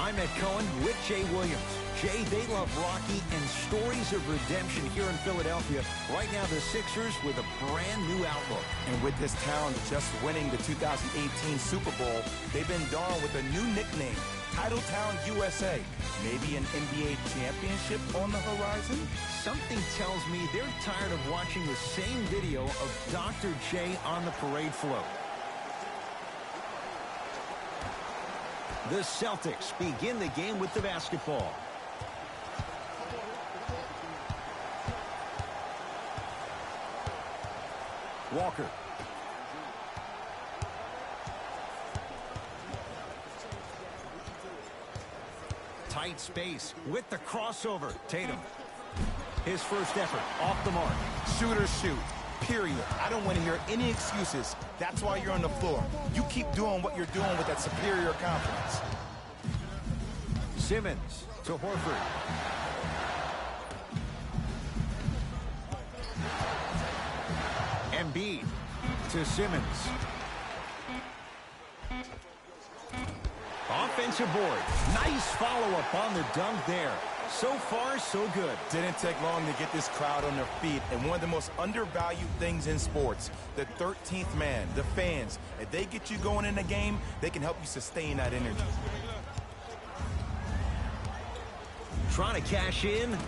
I'm Ed Cohen with Jay Williams. Jay, they love Rocky and stories of redemption here in Philadelphia. Right now, the Sixers with a brand new outlook. And with this town just winning the 2018 Super Bowl, they've been donned with a new nickname, Titletown USA. Maybe an NBA championship on the horizon? Something tells me they're tired of watching the same video of Dr. J on the parade float. The Celtics begin the game with the basketball. Walker. Tight space with the crossover. Tatum. His first effort off the mark. Shooters shoot. Period. I don't want to hear any excuses. That's why you're on the floor. You keep doing what you're doing with that superior confidence. Simmons to Horford. Embiid to Simmons. Offensive board. Nice follow-up on the dunk there. So far, so good. Didn't take long to get this crowd on their feet. And one of the most undervalued things in sports, the 13th man, the fans. If they get you going in the game, they can help you sustain that energy. Trying to cash in.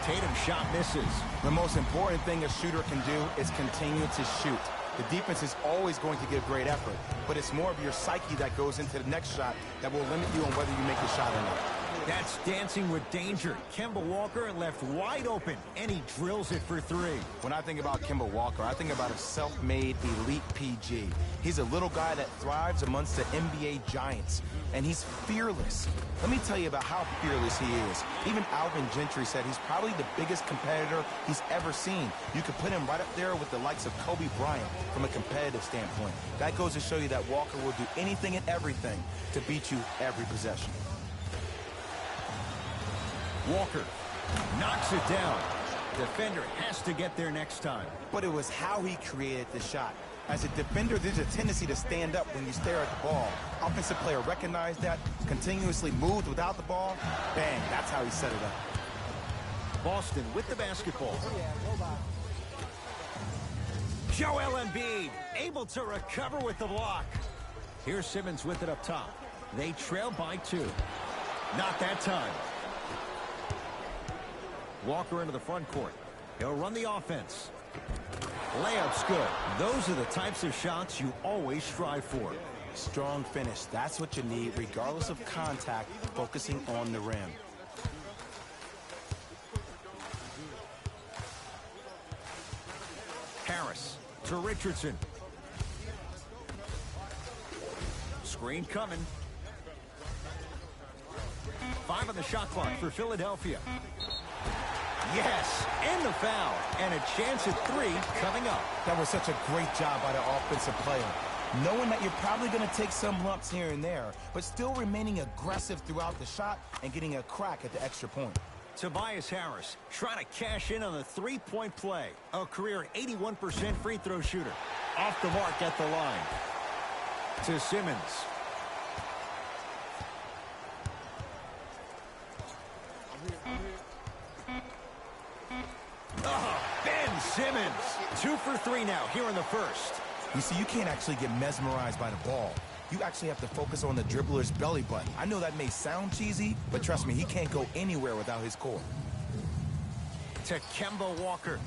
Tatum shot misses. The most important thing a shooter can do is continue to shoot. The defense is always going to give great effort, but it's more of your psyche that goes into the next shot that will limit you on whether you make the shot or not. That's dancing with danger. Kemba Walker left wide open, and he drills it for three. When I think about Kemba Walker, I think about a self-made elite PG. He's a little guy that thrives amongst the NBA giants, and he's fearless. Let me tell you about how fearless he is. Even Alvin Gentry said he's probably the biggest competitor he's ever seen. You could put him right up there with the likes of Kobe Bryant from a competitive standpoint. That goes to show you that Walker will do anything and everything to beat you every possession. Walker knocks it down. Defender has to get there next time. But it was how he created the shot. As a defender, there's a tendency to stand up when you stare at the ball. Offensive player recognized that, continuously moved without the ball. Bang, that's how he set it up. Boston with the basketball. Joel Embiid able to recover with the block. Here's Simmons with it up top. They trail by 2. Not that time. Walker into the front court. He'll run the offense. Layup's good. Those are the types of shots you always strive for. Strong finish. That's what you need, regardless of contact, focusing on the rim. Harris to Richardson. Screen coming. 5 on the shot clock for Philadelphia. Yes, and the foul, and a chance at 3 coming up. That was such a great job by the offensive player. Knowing that you're probably going to take some lumps here and there, but still remaining aggressive throughout the shot and getting a crack at the extra point. Tobias Harris trying to cash in on the three-point play. A career 81% free throw shooter. Off the mark at the line. To Simmons. Ben Simmons. 2 for 3 now here in the first. You see, you can't actually get mesmerized by the ball. You actually have to focus on the dribbler's belly button. I know that may sound cheesy, but trust me, he can't go anywhere without his core. To Kemba Walker.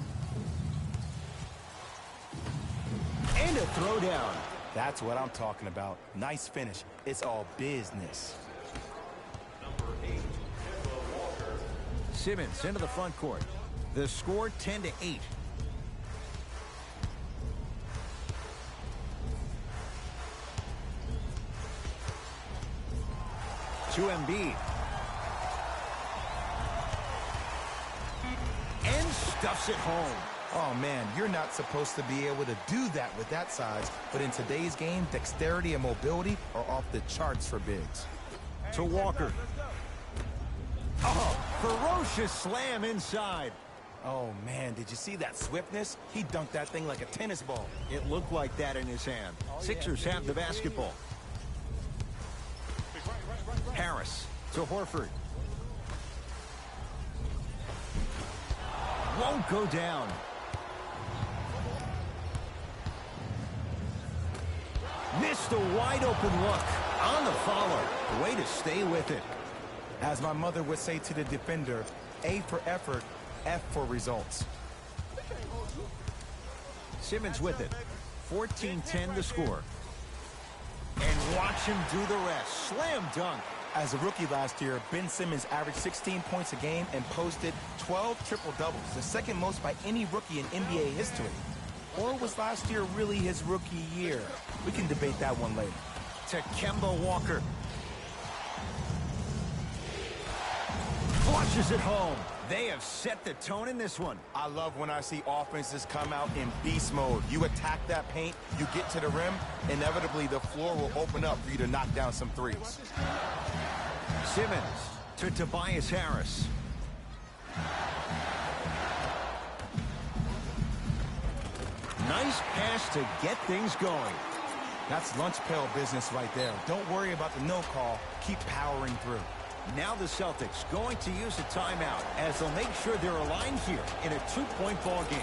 And a throwdown. That's what I'm talking about. Nice finish. It's all business. Number 8, Kemba Walker. Simmons into the front court. The score 10-8. To Embiid. And stuffs it home. Oh, man, you're not supposed to be able to do that with that size, but in today's game, dexterity and mobility are off the charts for bigs. To Walker. Oh, ferocious slam inside. Oh, man, did you see that swiftness? He dunked that thing like a tennis ball. It looked like that in his hand. Sixers have the basketball. Harris To Horford. Won't go down. Missed a wide open look on the follow. Way to stay with it. As my mother would say to the defender, A for effort, F for results. Simmons with it. 14-10 the score. And watch him do the rest. Slam dunk. As a rookie last year, Ben Simmons averaged 16 points a game and posted 12 triple-doubles, the second most by any rookie in NBA history. Or was last year really his rookie year? We can debate that one later. To Kemba Walker. Flushes it home. They have set the tone in this one. I love when I see offenses come out in beast mode. You attack that paint, you get to the rim, inevitably the floor will open up for you to knock down some threes. Simmons to Tobias Harris. Nice pass to get things going. That's lunch pail business right there. Don't worry about the no call. Keep powering through. Now the Celtics going to use a timeout as they'll make sure they're aligned here in a 2-point ball game.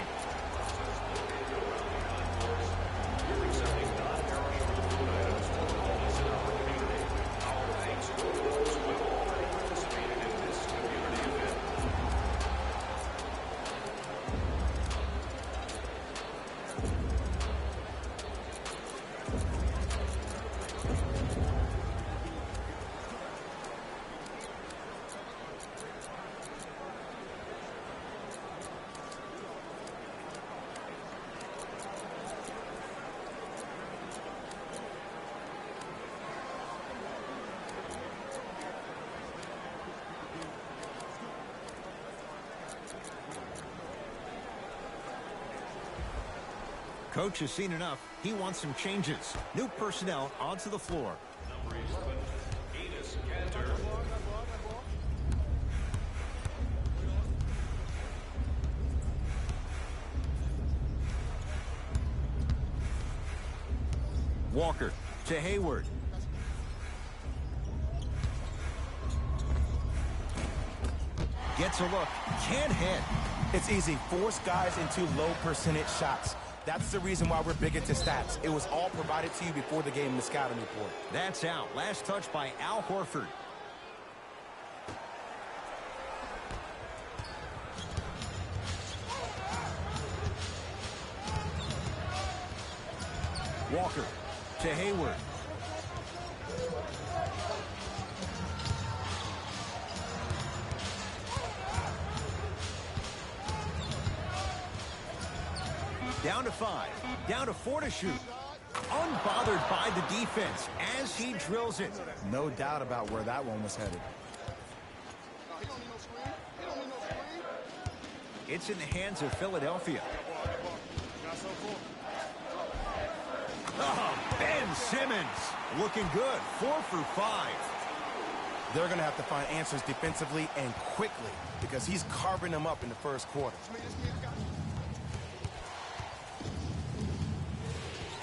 Coach has seen enough. He wants some changes. New personnel onto the floor. Number 11, Enes Kanter. Walker to Hayward. Gets a look. Can't hit. It's easy. Force guys into low percentage shots. That's the reason why we're big into stats. It was all provided to you before the game in the scouting report. That's out. Last touch by Al Horford. Walker to Hayward. Down to 5. Down to 4 to shoot. Unbothered by the defense as he drills it. No doubt about where that one was headed. It's in the hands of Philadelphia. Oh, Ben Simmons looking good. 4 for 5. They're going to have to find answers defensively and quickly because he's carving them up in the first quarter.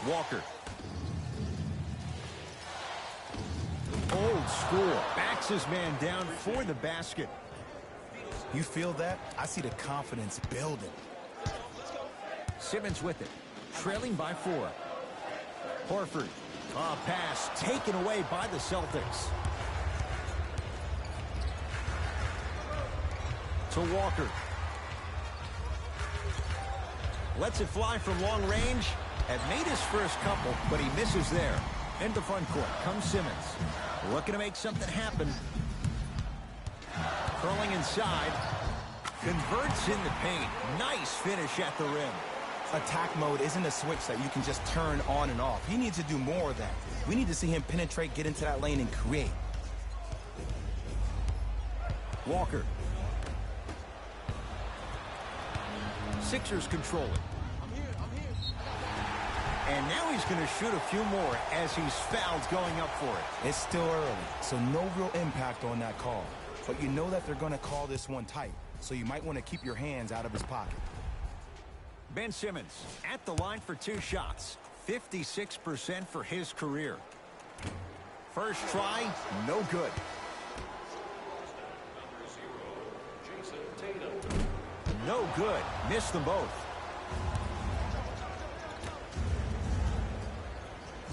Walker. Old school. Backs his man down for the basket. You feel that? I see the confidence building. Simmons with it. Trailing by 4. Horford. A pass taken away by the Celtics. To Walker. Lets it fly from long range. Had made his first couple, but he misses there. Into front court comes Simmons. Looking to make something happen. Curling inside. Converts in the paint. Nice finish at the rim. Attack mode isn't a switch that you can just turn on and off. He needs to do more of that. We need to see him penetrate, get into that lane, and create. Walker. Sixers control it. And now he's going to shoot a few more as he's fouled going up for it. It's still early, so no real impact on that call. But you know that they're going to call this one tight, so you might want to keep your hands out of his pocket. Ben Simmons at the line for 2 shots. 56% for his career. First try, no good. no good. Missed them both.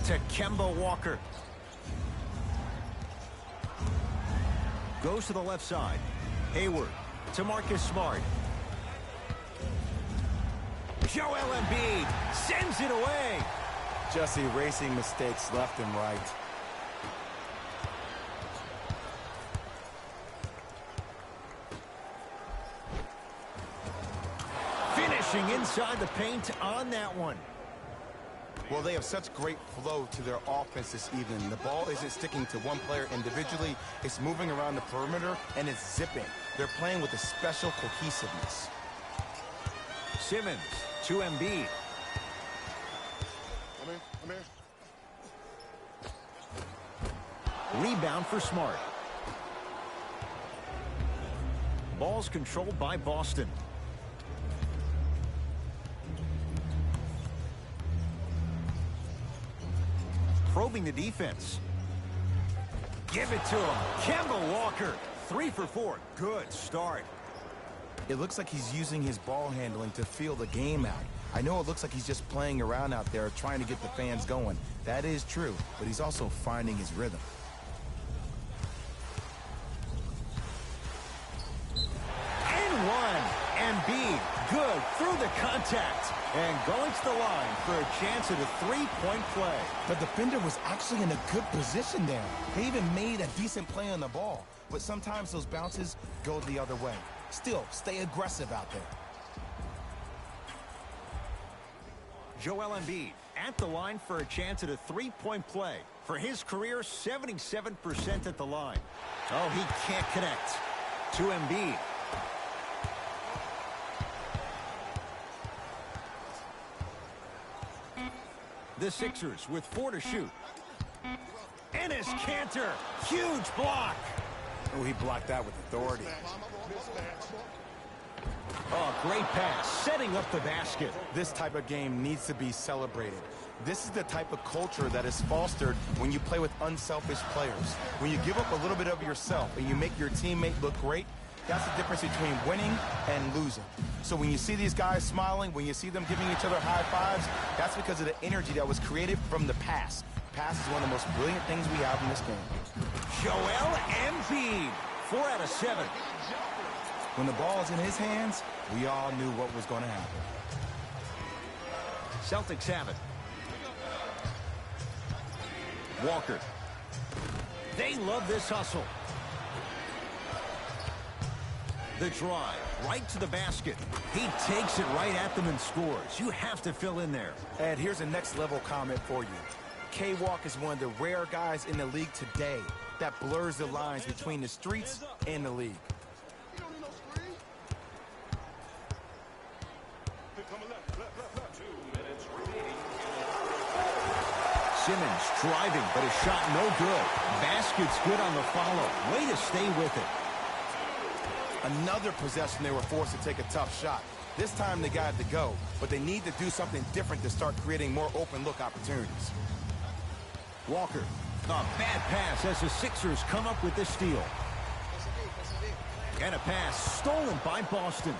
To Kemba Walker. Goes to the left side. Hayward to Marcus Smart. Joel Embiid sends it away. Just erasing mistakes left and right. Finishing inside the paint on that one. Well, they have such great flow to their offense this evening. The ball isn't sticking to one player individually. It's moving around the perimeter, and it's zipping. They're playing with a special cohesiveness. Simmons to Embiid. Come here. Rebound for Smart. Ball's controlled by Boston. Probing the defense. Give it to him. Kemba Walker. 3 for 4. Good start. It looks like he's using his ball handling to feel the game out. I know it looks like he's just playing around out there trying to get the fans going. That is true, but he's also finding his rhythm. And one. Embiid. Good through the contact. And going to the line for a chance at a three-point play. The defender was actually in a good position there. They even made a decent play on the ball. But sometimes those bounces go the other way. Still, stay aggressive out there. Joel Embiid at the line for a chance at a three-point play. For his career, 77% at the line. Oh, he can't connect. To Embiid. The Sixers with 4 to shoot. Enes Kanter. Huge block. Oh, he blocked that with authority. Oh, great pass. Setting up the basket. This type of game needs to be celebrated. This is the type of culture that is fostered when you play with unselfish players. When you give up a little bit of yourself and you make your teammate look great, that's the difference between winning and losing. So when you see these guys smiling, when you see them giving each other high fives, that's because of the energy that was created from the pass. Pass is one of the most brilliant things we have in this game. Joel Embiid. 4 out of 7. When the ball is in his hands, we all knew what was going to happen. Celtics have it. Walker. They love this hustle. The drive, right to the basket. He takes it right at them and scores. You have to fill in there. Ed, here's a next-level comment for you. K-Walk is one of the rare guys in the league today that blurs the lines between the streets and the league. Simmons driving, but a shot no good. Basket's good on the follow. Way to stay with it. Another possession they were forced to take a tough shot. This time they got it to go, but they need to do something different to start creating more open look opportunities. Walker. A bad pass as the Sixers come up with this steal. And a pass stolen by Boston.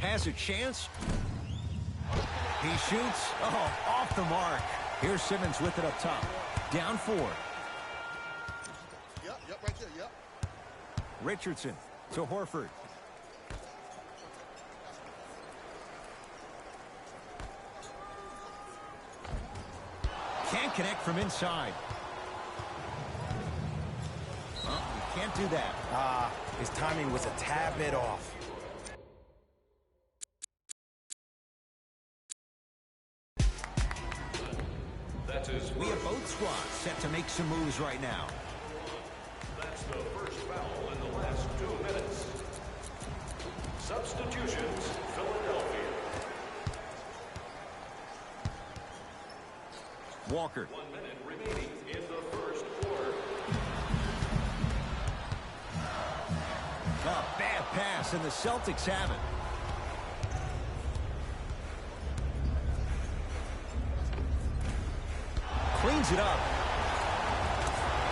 Has a chance. He shoots. Oh, off the mark. Here's Simmons with it up top. Down 4. Yep, right there, yep. Richardson to Horford. Can't connect from inside. Well, you can't do that. His timing was a tad bit off. We have both squads set to make some moves right now. That's the first foul in the last 2 minutes. Substitutions, Philadelphia. Walker. 1 minute remaining in the first quarter. A bad pass, and the Celtics have it. Cleans it up.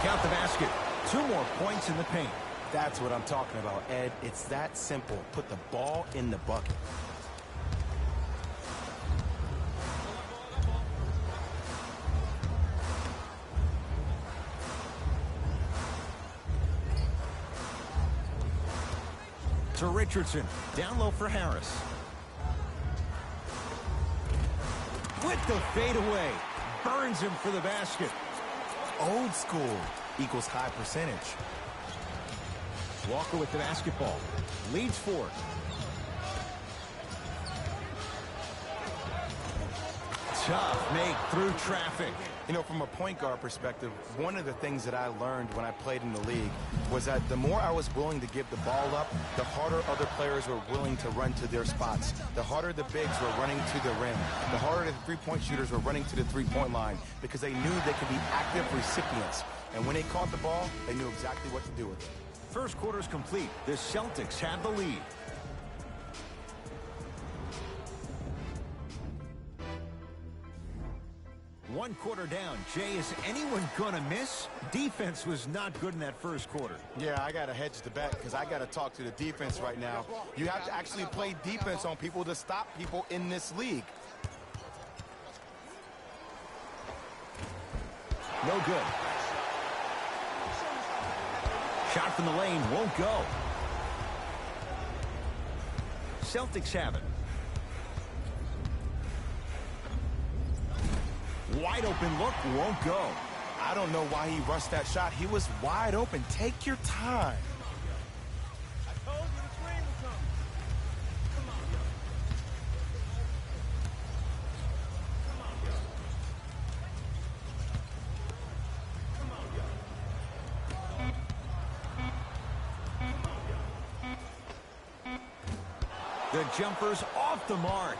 Count the basket. 2 more points in the paint. That's what I'm talking about, Ed. It's that simple. Put the ball in the bucket. To Richardson. Down low for Harris. With the fadeaway. Burns him for the basket. Old school equals high percentage. Walker with the basketball. Leads 4. Tough make through traffic. You know, from a point guard perspective, one of the things that I learned when I played in the league was that the more I was willing to give the ball up, the harder other players were willing to run to their spots. The harder the bigs were running to the rim. The harder the three-point shooters were running to the three-point line because they knew they could be active recipients. And when they caught the ball, they knew exactly what to do with it. First quarter's complete. The Celtics have the lead. One quarter down. Jay, is anyone gonna miss? Defense was not good in that first quarter. Yeah, I got to hedge the bet because I got to talk to the defense right now. You have to actually play defense on people to stop people in this league. No good. Shot from the lane won't go. Celtics have it. Wide open look won't go. I don't know why he rushed that shot. He was wide open. Take your time. I told you the screen was coming. Come on, yo. The jumper's off the mark.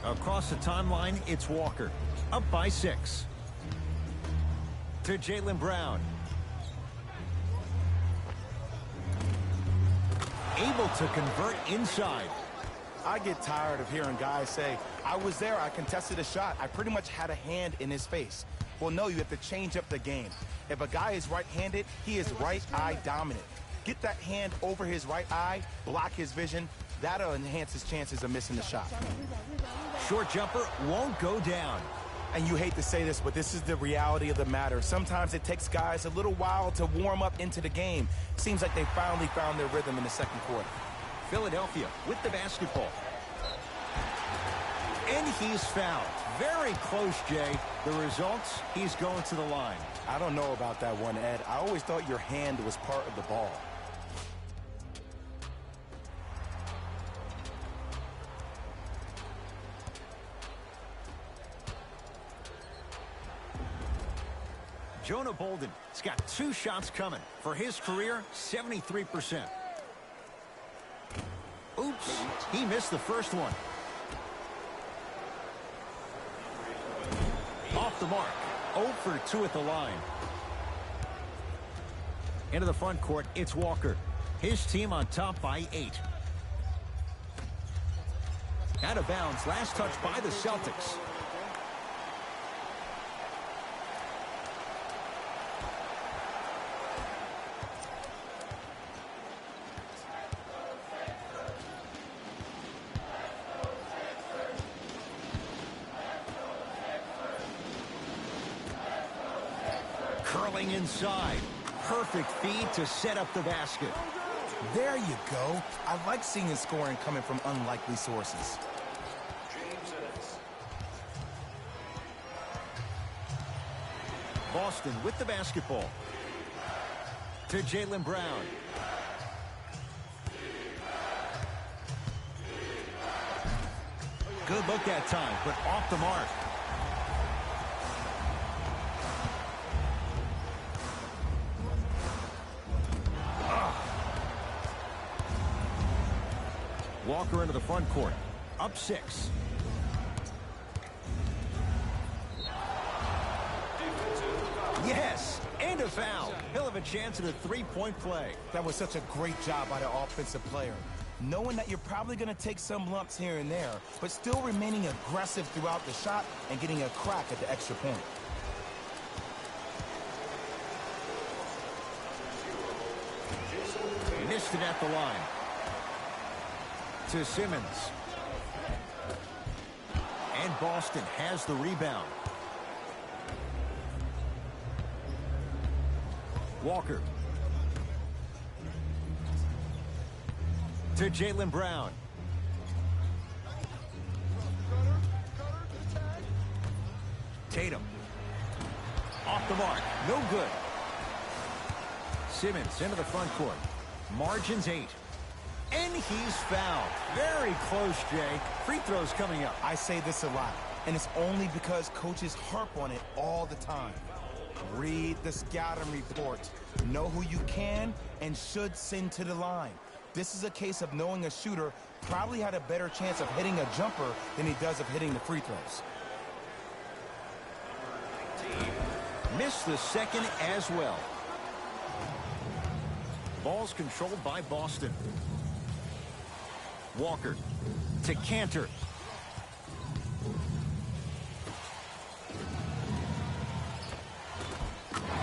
Across the timeline, it's Walker. Up by 6. To Jaylen Brown. Able to convert inside. I get tired of hearing guys say, I was there, I contested a shot, I pretty much had a hand in his face. Well, no, you have to change up the game. If a guy is right-handed, he is right eye dominant. Get that hand over his right eye, block his vision. That'll enhance his chances of missing the shot. Short jumper won't go down. And you hate to say this, but this is the reality of the matter. Sometimes it takes guys a little while to warm up into the game. Seems like they finally found their rhythm in the second quarter. Philadelphia with the basketball. And he's fouled. Very close, Jay. The results, he's going to the line. I don't know about that one, Ed. I always thought your hand was part of the ball. Jonah Bolden has got 2 shots coming. For his career, 73%. Oops, he missed the first one. Off the mark. 0 for 2 at the line. Into the front court, it's Walker. His team on top by 8. Out of bounds, last touch by the Celtics. Curling inside. Perfect feed to set up the basket. There you go. I like seeing his scoring coming from unlikely sources. Boston with the basketball. To Jaylen Brown. Good look that time, but off the mark. Walker into the front court. Up 6. Yes, and a foul. He'll have a chance at a 3-point play. That was such a great job by the offensive player. Knowing that you're probably going to take some lumps here and there, but still remaining aggressive throughout the shot and getting a crack at the extra point. Missed it at the line. To Simmons. And Boston has the rebound. Walker. To Jaylen Brown. Tatum. Off the mark. No good. Simmons into the front court. Margins 8. And he's fouled. Very close, Jay. Free throws coming up. I say this a lot, and it's only because coaches harp on it all the time. Read the scouting report. Know who you can and should send to the line. This is a case of knowing a shooter probably had a better chance of hitting a jumper than he does of hitting the free throws. Missed the second as well. Ball's controlled by Boston. Walker to Cantor.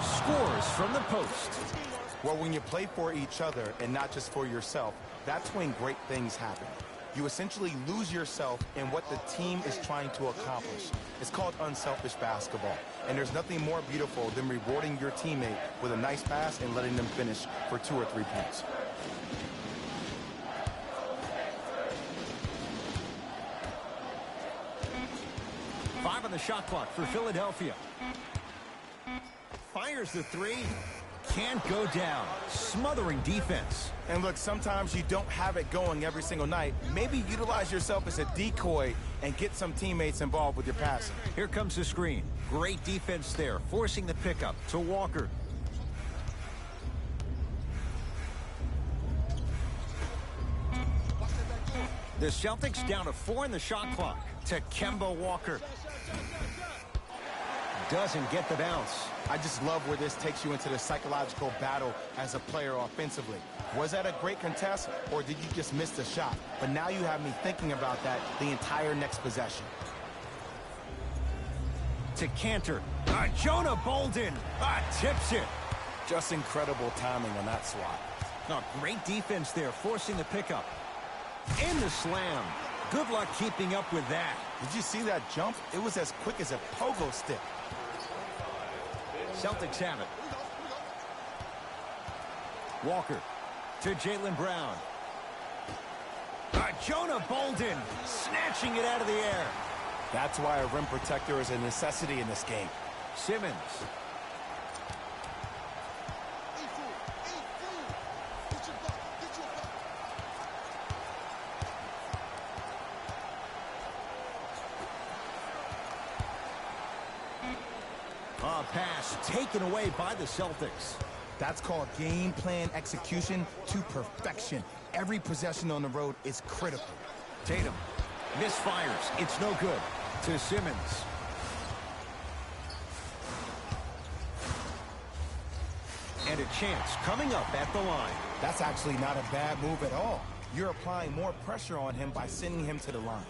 Scores from the post. Well, when you play for each other and not just for yourself, that's when great things happen. You essentially lose yourself in what the team is trying to accomplish. It's called unselfish basketball. And there's nothing more beautiful than rewarding your teammate with a nice pass and letting them finish for 2 or 3 points. Five on the shot clock for Philadelphia. Fires the three. Can't go down. Smothering defense. And look, sometimes you don't have it going every single night. Maybe utilize yourself as a decoy and get some teammates involved with your passing. Here comes the screen. Great defense there, forcing the pickup to Walker. The Celtics down to 4 in the shot clock. To Kemba Walker. Doesn't get the bounce. I just love where this takes you into the psychological battle as a player offensively. Was that a great contest, or did you just miss the shot? But now you have me thinking about that the entire next possession. To Cantor. Jonah Bolden tips it. Just incredible timing on that swat. Great defense there, forcing the pickup. And the slam. Good luck keeping up with that. Did you see that jump? It was as quick as a pogo stick. Celtics have it. Walker to Jaylen Brown. Jonah Bolden snatching it out of the air. That's why a rim protector is a necessity in this game. Simmons. Pass taken away by the Celtics. That's called game plan execution to perfection. Every possession on the road is critical. Tatum misfires. It's no good. To Simmons. And a chance coming up at the line. That's actually not a bad move at all. You're applying more pressure on him by sending him to the line.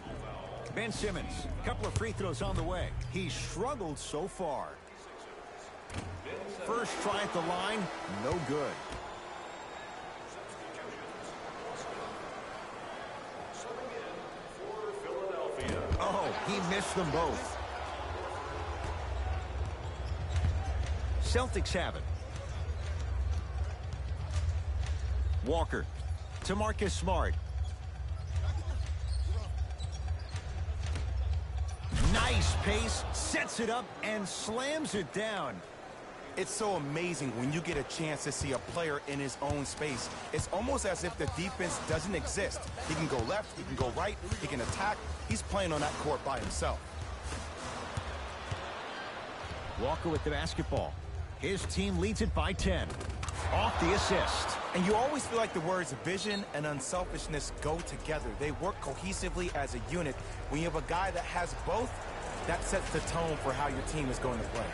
Ben Simmons, a couple of free throws on the way. He's struggled so far. First try at the line, no good. Oh, he missed them both. Celtics have it. Walker to Marcus Smart. Nice pace, sets it up and slams it down. It's so amazing when you get a chance to see a player in his own space. It's almost as if the defense doesn't exist. He can go left, he can go right, he can attack. He's playing on that court by himself. Walker with the basketball. His team leads it by 10. Off the assist. And you always feel like the words vision and unselfishness go together. They work cohesively as a unit. When you have a guy that has both, that sets the tone for how your team is going to play.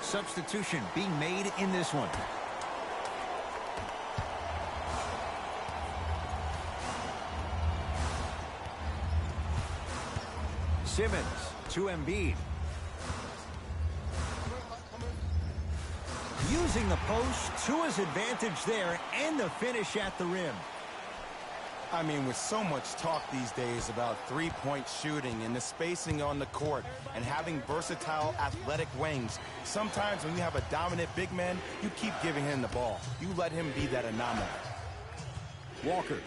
Substitution being made in this one. Simmons to Embiid. Using the post to his advantage there, and the finish at the rim. I mean, with so much talk these days about three-point shooting and the spacing on the court and having versatile athletic wings, sometimes when you have a dominant big man, you keep giving him the ball. You let him be that anomaly. Walker.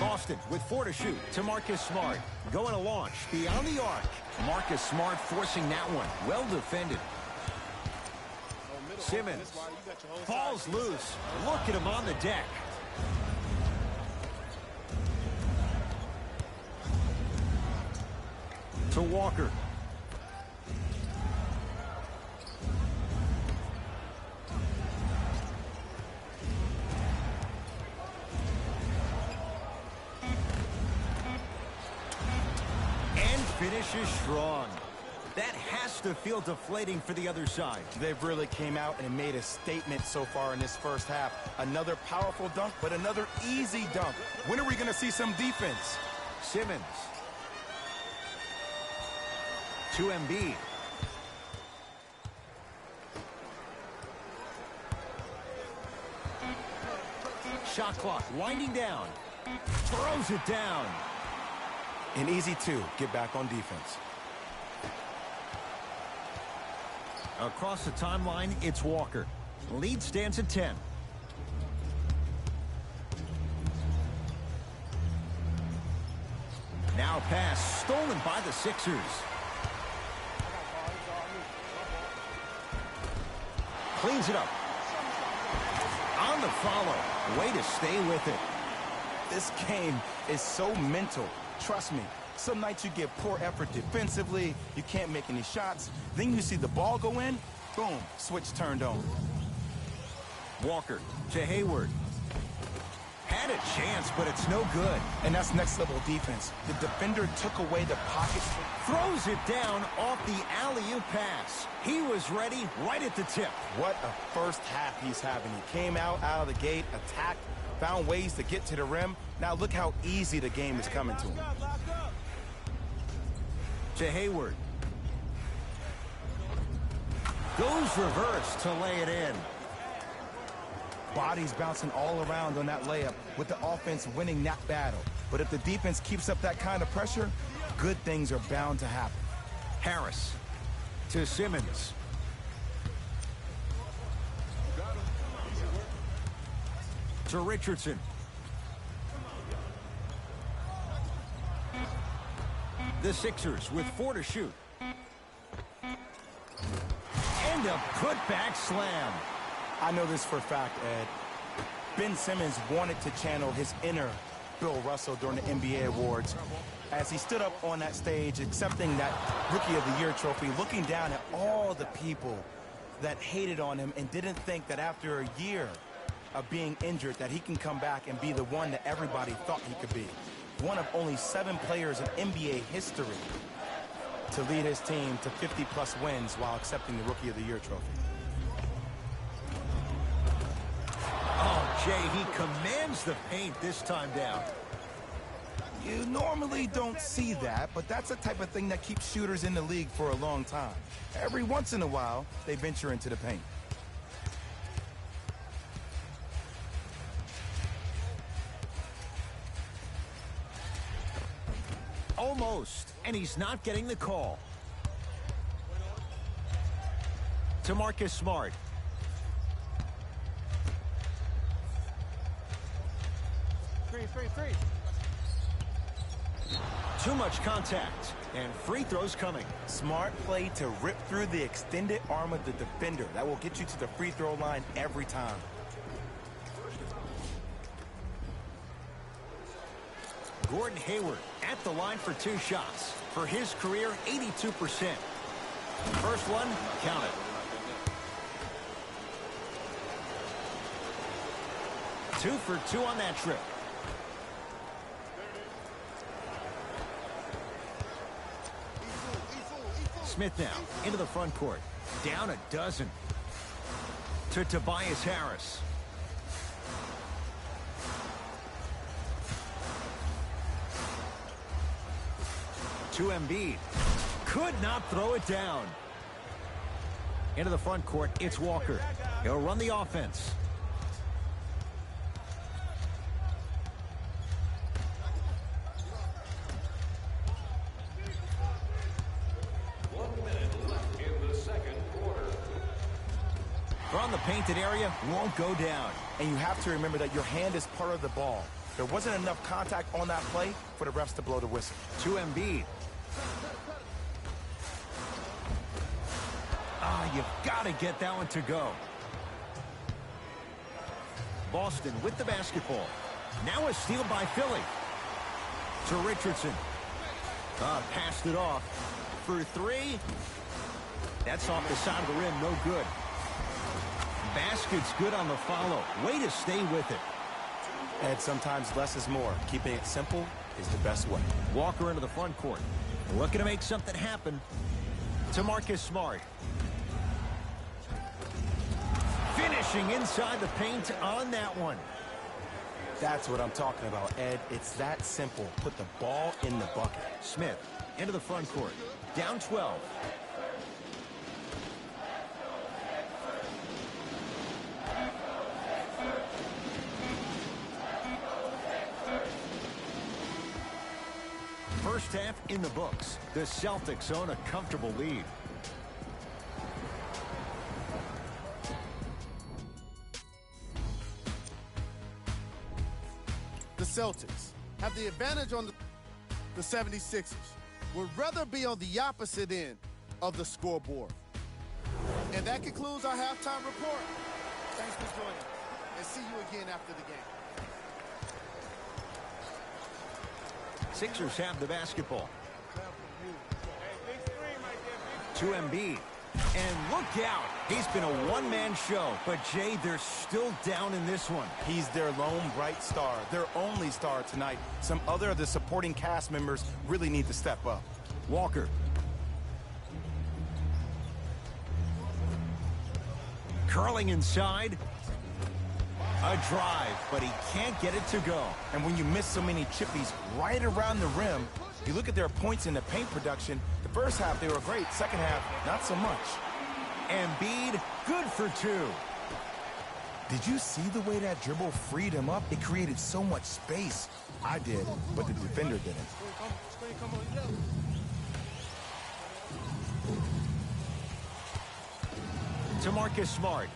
Boston with 4 to shoot to Marcus Smart. Going to launch beyond the arc. Marcus Smart forcing that one. Well defended. Simmons. Ball's loose. Look at him on the deck. To Walker. Finishes strong. That has to feel deflating for the other side. They've really came out and made a statement so far in this first half. Another powerful dunk, but another easy dunk. When are we going to see some defense? Simmons. To Embiid. Shot clock winding down. Throws it down. An easy 2. Get back on defense. Across the timeline, it's Walker. Lead stands at 10. Now pass stolen by the Sixers. Cleans it up. On the follow. Way to stay with it. This game is so mental. Trust me, some nights you get poor effort defensively, you can't make any shots, then you see the ball go in, boom, switch turned on. Walker to Hayward. Had a chance, but it's no good. And that's next level defense. The defender took away the pocket. Throws it down off the alley-oop pass. He was ready right at the tip. What a first half he's having. He came out of the gate, attacked, found ways to get to the rim. Now look how easy the game is coming to him. To Hayward. Goes reverse to lay it in. Bodies bouncing all around on that layup with the offense winning that battle. But if the defense keeps up that kind of pressure, good things are bound to happen. Harris to Simmons. To Richardson. The Sixers with 4 to shoot. And a putback slam. I know this for a fact, Ed. Ben Simmons wanted to channel his inner Bill Russell during the NBA Awards as he stood up on that stage accepting that Rookie of the Year trophy, looking down at all the people that hated on him and didn't think that after a year of being injured that he can come back and be the one that everybody thought he could be. One of only 7 players in NBA history to lead his team to 50-plus wins while accepting the Rookie of the Year trophy. Oh, Jay, he commands the paint this time down. You normally don't see that, but that's the type of thing that keeps shooters in the league for a long time. Every once in a while, they venture into the paint. Almost, and he's not getting the call. To Marcus Smart. Three. Too much contact, and free throws coming. Smart play to rip through the extended arm of the defender. That will get you to the free throw line every time. Gordon Hayward at the line for 2 shots. For his career, 82%. First one, count it. 2 for 2 on that trip. Smith now into the front court. Down a dozen. To Tobias Harris. To Embiid. Could not throw it down. Into the front court, it's Walker. He'll run the offense. From the painted area, won't go down. And you have to remember that your hand is part of the ball. There wasn't enough contact on that play for the refs to blow the whistle. To Embiid. You've got to get that one to go. Boston with the basketball. Now a steal by Philly. To Richardson. Passed it off. For three. That's off the side of the rim. No good. Basket's good on the follow. Way to stay with it. And sometimes less is more. Keeping it simple is the best way. Walker into the front court. Looking to make something happen. To Marcus Smart. Finishing inside the paint on that one. That's what I'm talking about, Ed. It's that simple. Put the ball in the bucket. Smith into the front court. Down 12. First half in the books. The Celtics own a comfortable lead. The Celtics have the advantage on the 76ers. Would rather be on the opposite end of the scoreboard. And that concludes our halftime report. Thanks for joining, and see you again after the game. Sixers have the basketball. To Embiid. And look out. He's been a one-man show. But, Jay, they're still down in this one. He's their lone bright star, their only star tonight. Some other of the supporting cast members really need to step up. Walker. Curling inside. A drive, but he can't get it to go. And when you miss so many chippies right around the rim, you look at their points in the paint production. The first half, they were great. Second half, not so much. Embiid, good for two. Did you see the way that dribble freed him up? It created so much space. I did, but the defender didn't. To Marcus Smart.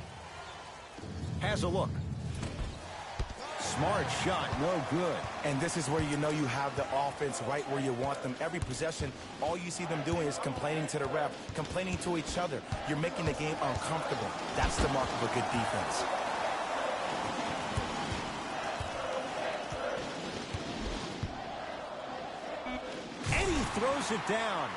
Has a look. Smart shot, no good. And this is where you know you have the offense right where you want them. Every possession, all you see them doing is complaining to the ref, complaining to each other. You're making the game uncomfortable. That's the mark of a good defense. And he throws it down.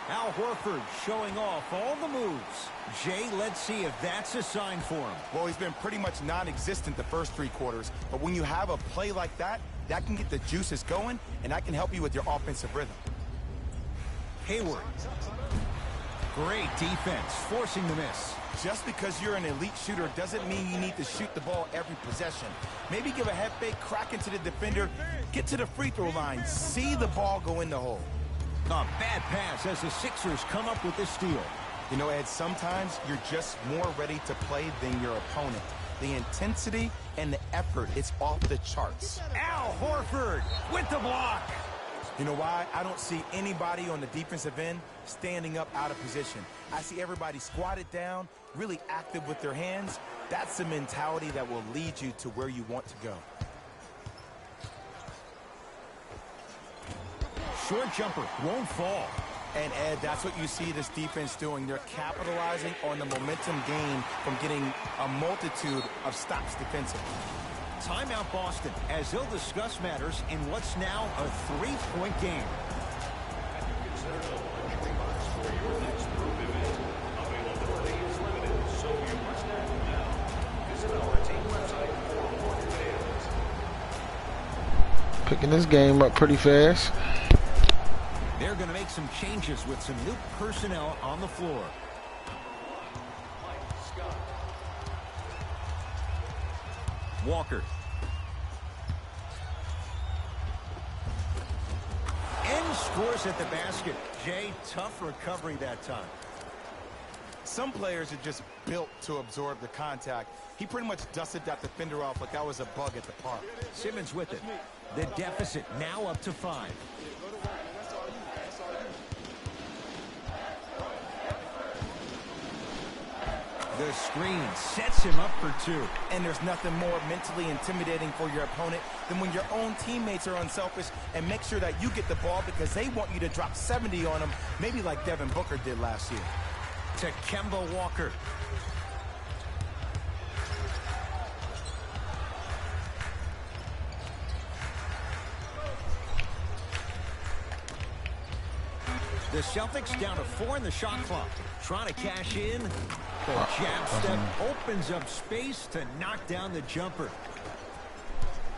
Al Horford showing off all the moves. Jay, let's see if that's a sign for him. Well, he's been pretty much non-existent the first three quarters, but when you have a play like that, that can get the juices going, and that can help you with your offensive rhythm. Hayward. Great defense, forcing the miss. Just because you're an elite shooter doesn't mean you need to shoot the ball every possession. Maybe give a head fake, crack into the defender, get to the free throw line, see the ball go in the hole. A bad pass as the Sixers come up with this steal. You know, Ed, sometimes you're just more ready to play than your opponent. The intensity and the effort, it's off the charts. Al Horford with the block. You know why? I don't see anybody on the defensive end standing up out of position. I see everybody squatted down, really active with their hands. That's the mentality that will lead you to where you want to go. Short jumper won't fall. And, Ed, that's what you see this defense doing. They're capitalizing on the momentum gained from getting a multitude of stops defensively. Timeout Boston, as they'll discuss matters in what's now a three-point game. Consider the luxury box for your next group event. Availability is limited, so you must act now. Visit our team website for more details. Picking this game up pretty fast. They're going to make some changes with some new personnel on the floor. Walker. And scores at the basket. Jay, tough recovery that time. Some players are just built to absorb the contact. He pretty much dusted that defender off like that was a bug at the park. Simmons with it. The deficit now up to 5. The screen sets him up for 2. And there's nothing more mentally intimidating for your opponent than when your own teammates are unselfish and make sure that you get the ball because they want you to drop 70 on them, maybe like Devin Booker did last year. To Kemba Walker. The Celtics down to 4 in the shot clock. Trying to cash in. The jab step opens up space to knock down the jumper.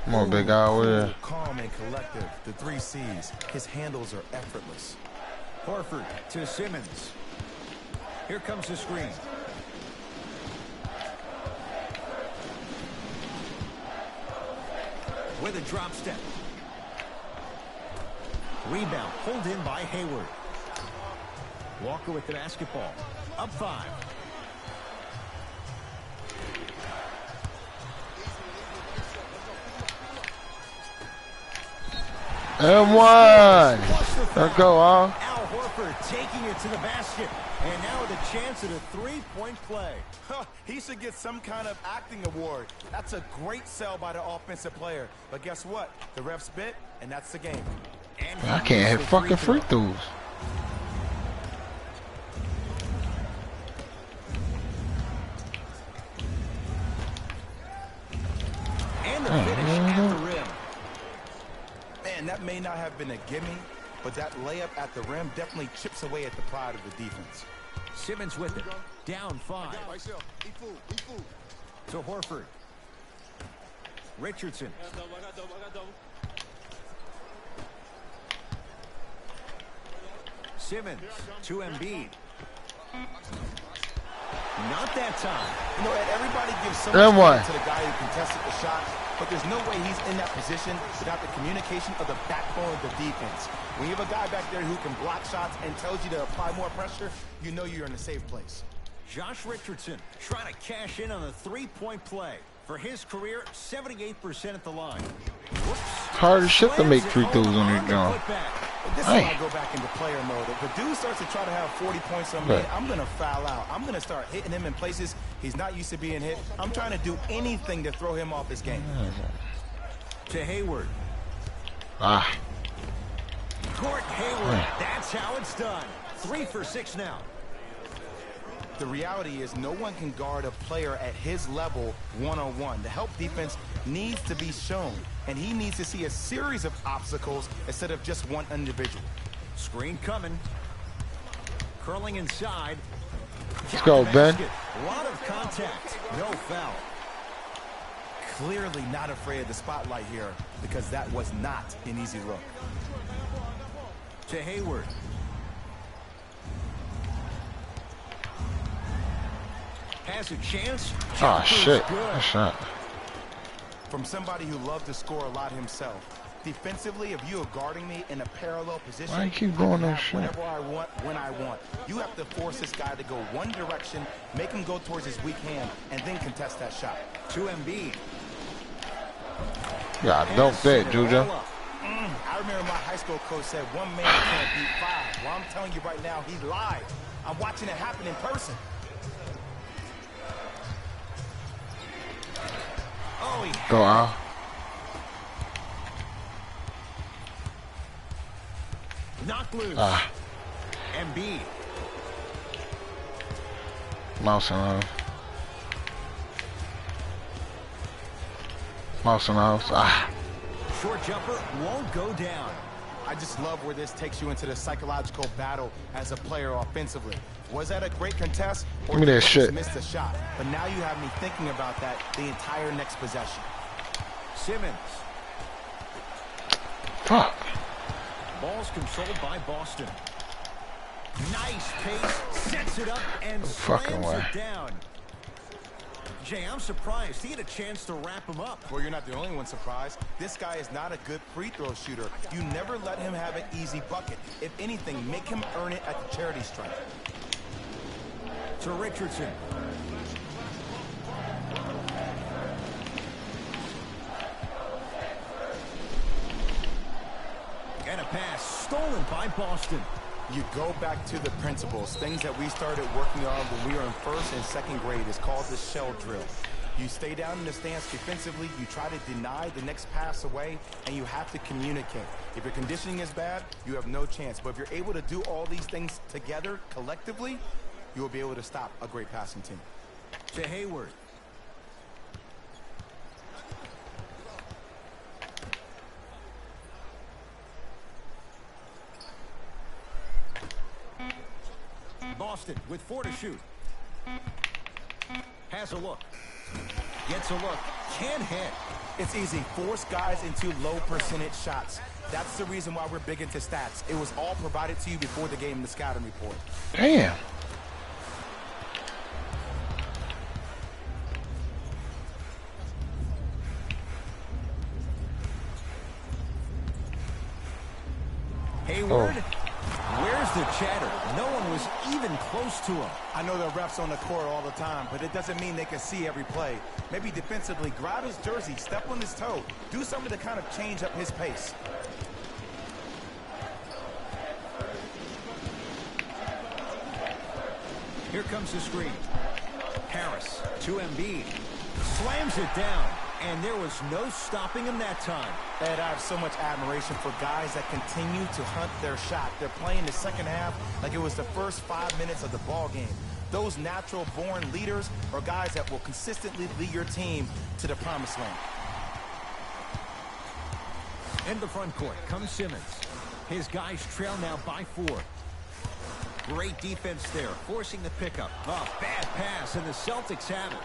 Come on, big guy over there. Calm and collective. The 3 C's. His handles are effortless. Horford to Simmons. Here comes the screen. With a drop step. Rebound pulled in by Hayward. Walker with the basketball. Up 5. And one. Let's go, Al. Al Horford taking it to the basket. And now with a chance at a 3-point play. He should get some kind of acting award. That's a great sell by the offensive player. But guess what? The refs bit, and that's the game. And I can't hit fucking free throws. And the finish at the rim. Man, that may not have been a gimme, but that layup at the rim definitely chips away at the pride of the defense. Simmons with it. Down 5. To Horford. Richardson. Simmons to Embiid. Not that time. You know, Ed, everybody gives so And one. much credit to the guy who contested the shot, but there's no way he's in that position without the communication of the backbone of the defense. When you have a guy back there who can block shots and tells you to apply more pressure, you know you're in a safe place. Josh Richardson trying to cash in on a 3-point play. For his career, 78% at the line. Whoops. It's hard as shit to make free throws when you're down. This is when I go back into player mode. If a dude starts to try to have 40 points on me, I'm going to foul out. I'm going to start hitting him in places he's not used to being hit. I'm trying to do anything to throw him off his game. To Hayward. Ah. Gordon Hayward. That's how it's done. 3 for 6 now. The reality is no one can guard a player at his level one-on-one. The help defense needs to be shown, and he needs to see a series of obstacles instead of just one individual. Screen coming. Curling inside. Let's go, Ben. A lot of contact. No foul. Clearly not afraid of the spotlight here because that was not an easy look. To Hayward. Has a chance. Oh, shit. Good shot. From somebody who loved to score a lot himself. Defensively, if you are guarding me in a parallel position, why you keep going that shit? whatever I want, when I want. You have to force this guy to go one direction, make him go towards his weak hand, and then contest that shot. To Embiid. Yeah, don't bet, Juju. I remember my high school coach said one man can't beat 5. Well, I'm telling you right now, he lied. I'm watching it happen in person. Oh, he Go out. knocked loose. Embiid. Mouse in the house. Mouse in the house. Ah. Short jumper won't go down. I just love where this takes you into the psychological battle as a player offensively. Was that a great contest? Or Give me that did you shit. miss the shot? But now you have me thinking about that the entire next possession. Simmons. Fuck. Ball's controlled by Boston. Nice pace, sets it up, and fucking slams way. it down. Jay, I'm surprised. He had a chance to wrap him up. Well, you're not the only one surprised. This guy is not a good free throw shooter. You never let him have an easy bucket. If anything, make him earn it at the charity stripe. To Richardson. And a pass stolen by Boston. You go back to the principles, things that we started working on when we were in first and second grade. It's called the shell drill. You stay down in the stance defensively, you try to deny the next pass away, and you have to communicate. If your conditioning is bad, you have no chance. But if you're able to do all these things together, collectively, you will be able to stop a great passing team. To Hayward. Boston with 4 to shoot. Has a look. Gets a look. Can't hit. It's easy. Force guys into low percentage shots. That's the reason why we're big into stats. It was all provided to you before the game in the scouting report. Damn. Hayward. Where's the chatter? No one was even close to him. I know the refs on the court all the time, but it doesn't mean they can see every play. Maybe defensively, grab his jersey, step on his toe, do something to kind of change up his pace. Here comes the screen. Harris to Embiid. Slams it down, and there was no stopping him that time. Ed, I have so much admiration for guys that continue to hunt their shot. They're playing the second half like it was the first 5 minutes of the ball game. Those natural-born leaders are guys that will consistently lead your team to the promised land. In the front court comes Simmons. His guys trail now by 4. Great defense there, forcing the pickup. Oh, bad pass, and the Celtics have it.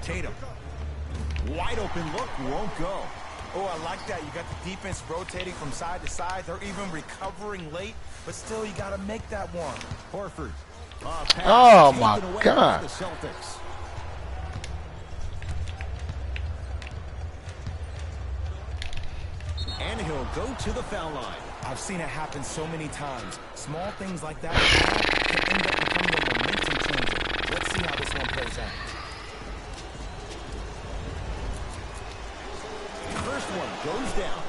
Tatum. Wide open look, won't go. Oh, I like that. You got the defense rotating from side to side. They're even recovering late, but still you got to make that one. Horford. Pass Oh, taken my away God. by the Celtics. And he'll go to the foul line. I've seen it happen so many times. Small things like that can end up becoming a momentum changer. Let's see how this one plays out. First one goes down.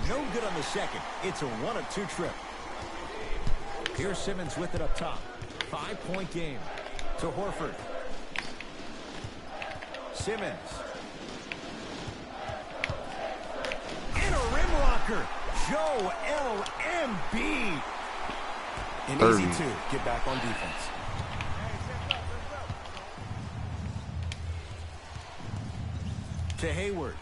No good on the second. It's a 1-of-2 trip. Here's Simmons with it up top. 5-point game to Horford. Simmons. And a rim rocker. Joel Embiid. An 30. easy 2. Get back on defense. To Hayward.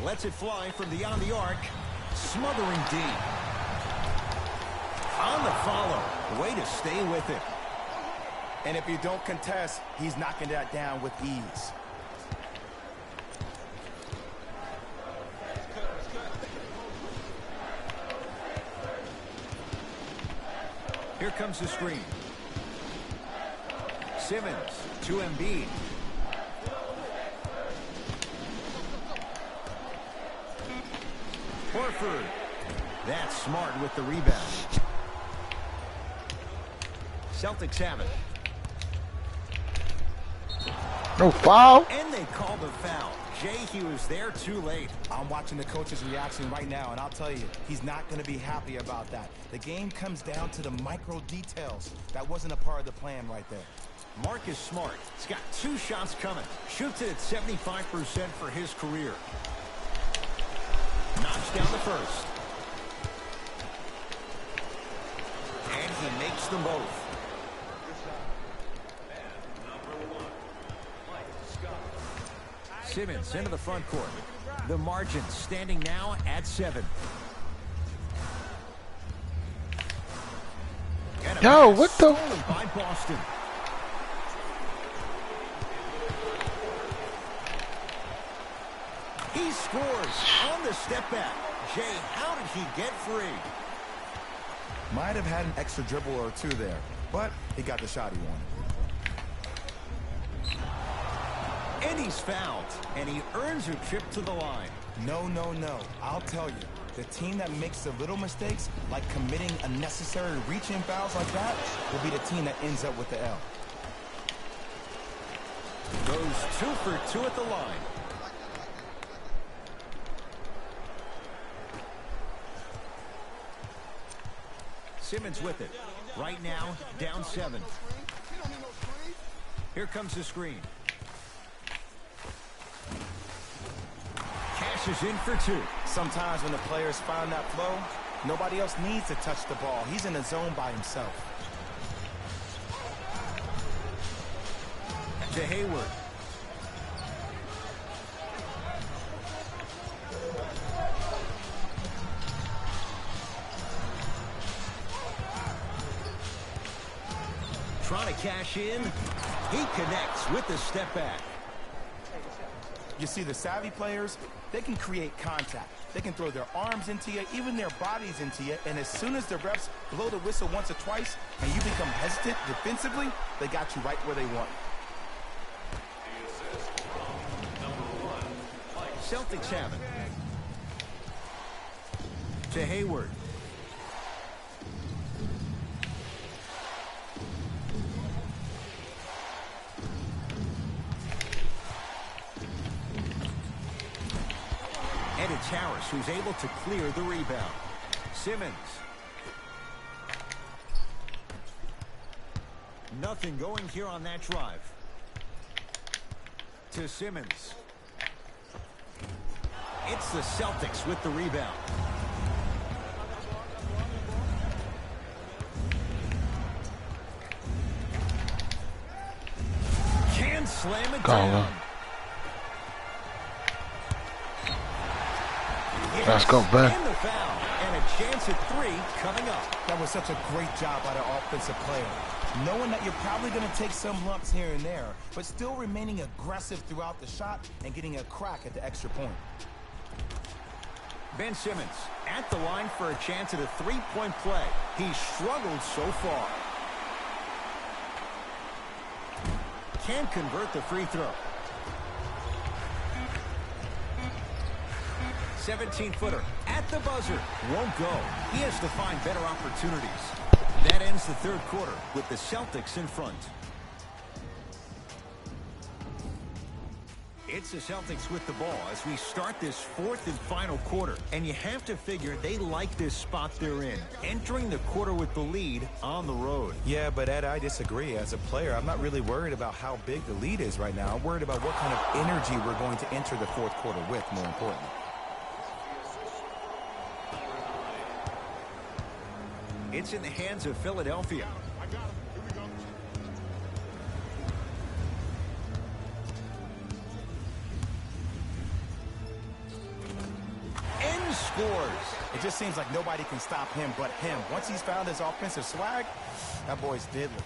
Lets it fly from beyond the arc. Smothering D. On the follow. Way to stay with it. And if you don't contest, he's knocking that down with ease. Here comes the screen. Simmons to Embiid. Horford. That's smart with the rebound. Celtics have it. No foul. And they call the foul. Jay, he was there too late. I'm watching the coach's reaction right now, and I'll tell you, he's not going to be happy about that. The game comes down to the micro details. That wasn't a part of the plan right there. Marcus Smart. He's got 2 shots coming. Shoots it at 75% for his career. Knocks down the first. And he makes them both. Simmons into the front court. The margin standing now at 7. Yo, what the? Stolen by Boston. He scores on the step back. Jay, how did he get free? Might have had an extra dribble or two there, but he got the shot he wanted. And he's fouled, and he earns a trip to the line. No, no, no. I'll tell you, the team that makes the little mistakes, like committing unnecessary reach-in fouls like that, will be the team that ends up with the L. Goes 2 for 2 at the line. Simmons with it. Right now, down 7. Here comes the screen. Cashes in for 2. Sometimes when the players find that flow, nobody else needs to touch the ball. He's in the zone by himself. To Hayward. Trying to cash in. He connects with the step back. You see, the savvy players, they can create contact. They can throw their arms into you, even their bodies into you, and as soon as the refs blow the whistle once or twice and you become hesitant defensively, they got you right where they want. Celtics have it. To Hayward. And it's Harris who's able to clear the rebound. Simmons. Nothing going here on that drive. To Simmons. It's the Celtics with the rebound. Can slam it down. Let's go, Ben. And the foul, and a chance at 3 coming up. That was such a great job by the offensive player. Knowing that you're probably going to take some lumps here and there, but still remaining aggressive throughout the shot and getting a crack at the extra point. Ben Simmons at the line for a chance at a 3-point play. He struggled so far. Can't convert the free throw. 17-footer at the buzzer. Won't go. He has to find better opportunities. That ends the third quarter with the Celtics in front. It's the Celtics with the ball as we start this fourth and final quarter. And you have to figure they like this spot they're in, entering the quarter with the lead on the road. Yeah, but Ed, I disagree. As a player, I'm not really worried about how big the lead is right now. I'm worried about what kind of energy we're going to enter the fourth quarter with, more importantly. It's in the hands of Philadelphia. I got him. Here we go. And scores. It just seems like nobody can stop him but him. Once he's found his offensive swag, that boy's deadly.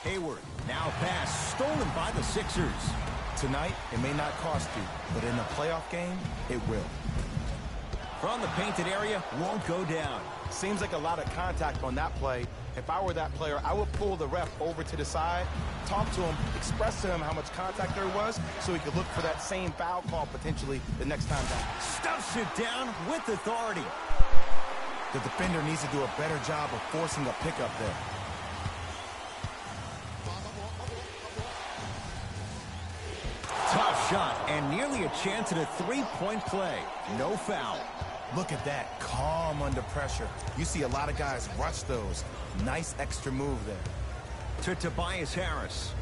Hayward, now pass stolen by the Sixers. Tonight, it may not cost you, but in a playoff game, it will. From the painted area, won't go down. Seems like a lot of contact on that play. If I were that player, I would pull the ref over to the side, talk to him, express to him how much contact there was so he could look for that same foul call potentially the next time down. Stuffs it down with authority. The defender needs to do a better job of forcing a pickup there. Tough shot and nearly a chance at a 3-point play. No foul. Look at that, calm under pressure. You see a lot of guys rush those. Nice extra move there. To Tobias Harris.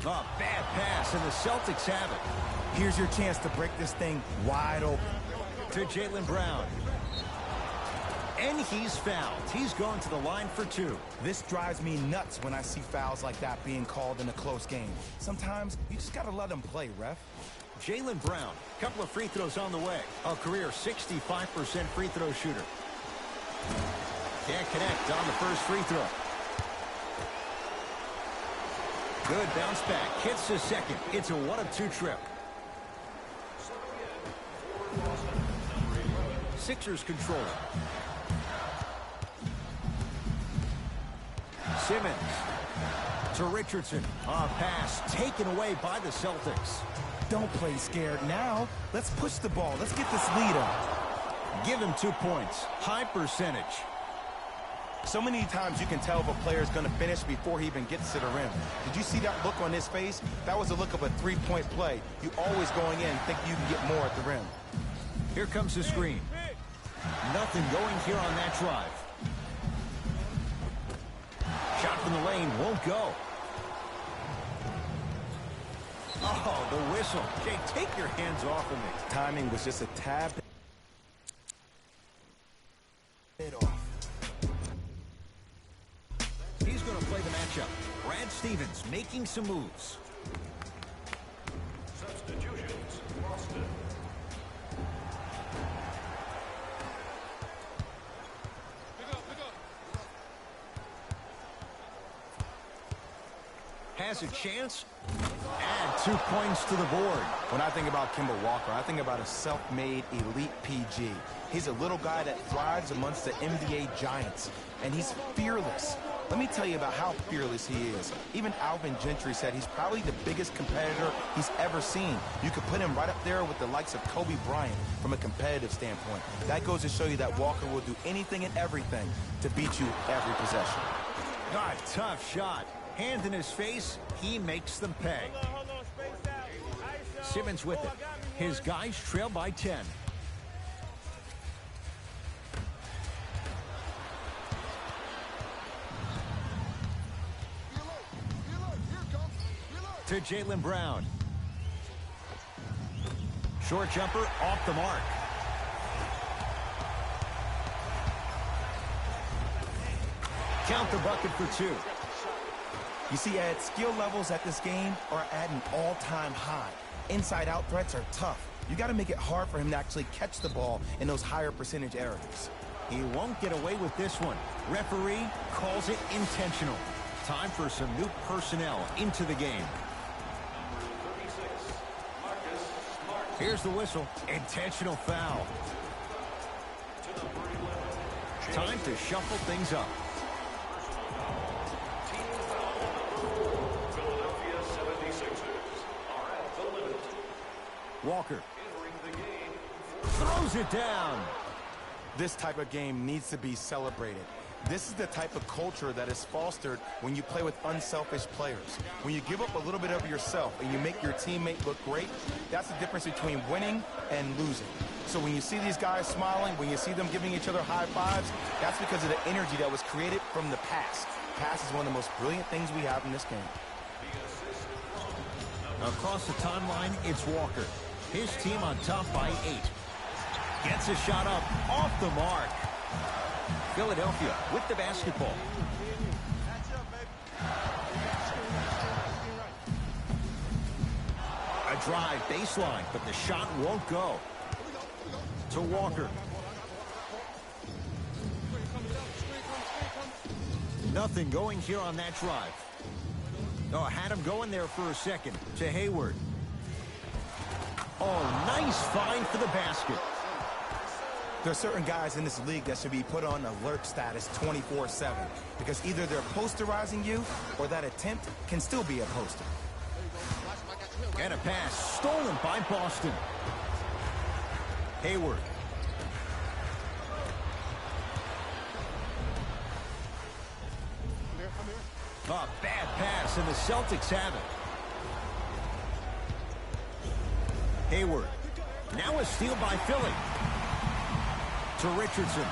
A bad pass, and the Celtics have it. Here's your chance to break this thing wide open. To Jaylen Brown. And he's fouled. He's going to the line for 2. This drives me nuts when I see fouls like that being called in a close game. Sometimes you just gotta let them play, ref. Jaylen Brown, a couple of free throws on the way. A career 65% free throw shooter. Can't connect on the first free throw. Good bounce back. Hits the second. It's a 1-of-2 trip. Sixers control it. Simmons to Richardson. A pass taken away by the Celtics. Don't play scared now. Let's push the ball. Let's get this lead up. Give him 2 points. High percentage. So many times you can tell if a player is going to finish before he even gets to the rim. Did you see that look on his face? That was the look of a three-point play. You always going in think you can get more at the rim. Here comes the screen. Nothing going here on that drive. Shot from the lane won't go. Oh, the whistle. Jay, take your hands off of me. Timing was just a tad bit off. He's going to play the matchup. Brad Stevens making some moves. Substitutions. Boston. Has a chance. Add 2 points to the board. When I think about Kemba Walker, I think about a self-made elite PG. He's a little guy that thrives amongst the NBA giants, and he's fearless. Let me tell you about how fearless he is. Even Alvin Gentry said he's probably the biggest competitor he's ever seen. You could put him right up there with the likes of Kobe Bryant from a competitive standpoint. That goes to show you that Walker will do anything and everything to beat you every possession. God, tough shot. Hand in his face, he makes them pay. Hold on, space out. Simmons with it. His guys trail by 10. To Jaylen Brown. Short jumper off the mark. Count the bucket for 2. You see, Ed, skill levels at this game are at an all-time high. Inside-out threats are tough. You got to make it hard for him to actually catch the ball in those higher percentage areas. He won't get away with this one. Referee calls it intentional. Time for some new personnel into the game. Here's the whistle. Intentional foul. Time to shuffle things up. Philadelphia 76ers are at the limit. Walker Entering the game. throws it down. This type of game needs to be celebrated. This is the type of culture that is fostered when you play with unselfish players. When you give up a little bit of yourself and you make your teammate look great, that's the difference between winning and losing. So when you see these guys smiling, when you see them giving each other high fives, that's because of the energy that was created from the pass. Pass is one of the most brilliant things we have in this game. Across the timeline, it's Walker. His team on top by 8. Gets a shot up off the mark. Philadelphia with the basketball. A drive baseline, but the shot won't go. To Walker. Nothing going here on that drive. Oh, had him going there for a second. To Hayward. Oh, nice find for the basket. There are certain guys in this league that should be put on alert status 24/7 because either they're posterizing you or that attempt can still be a poster. And a pass stolen by Boston. Hayward. A bad pass, and the Celtics have it. Hayward. Now a steal by Philly. To Richardson.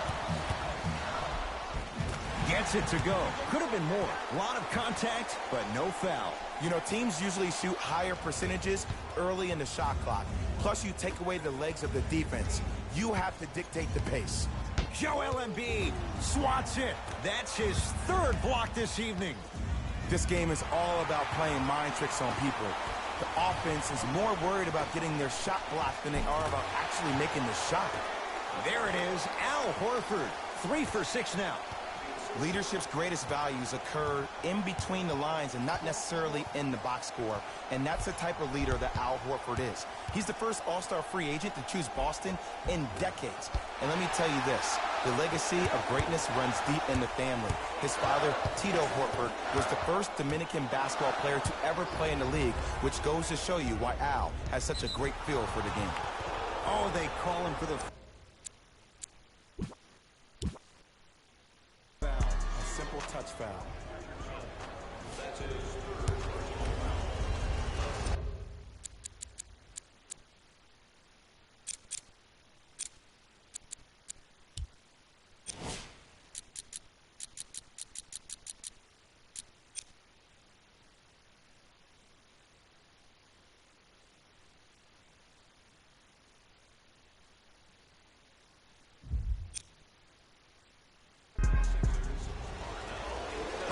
Gets it to go. Could have been more. A lot of contact, but no foul. You know, teams usually shoot higher percentages early in the shot clock. Plus, you take away the legs of the defense. You have to dictate the pace. Joel Embiid swats it. That's his 3rd block this evening. This game is all about playing mind tricks on people. The offense is more worried about getting their shot blocked than they are about actually making the shot. There it is, Al Horford. 3 for 6 now. Leadership's greatest values occur in between the lines and not necessarily in the box score. And that's the type of leader that Al Horford is. He's the first all-star free agent to choose Boston in decades. And let me tell you this, the legacy of greatness runs deep in the family. His father, Tito Horford, was the first Dominican basketball player to ever play in the league, which goes to show you why Al has such a great feel for the game. Oh, they call him for the... A simple touch foul. That's his third personal foul.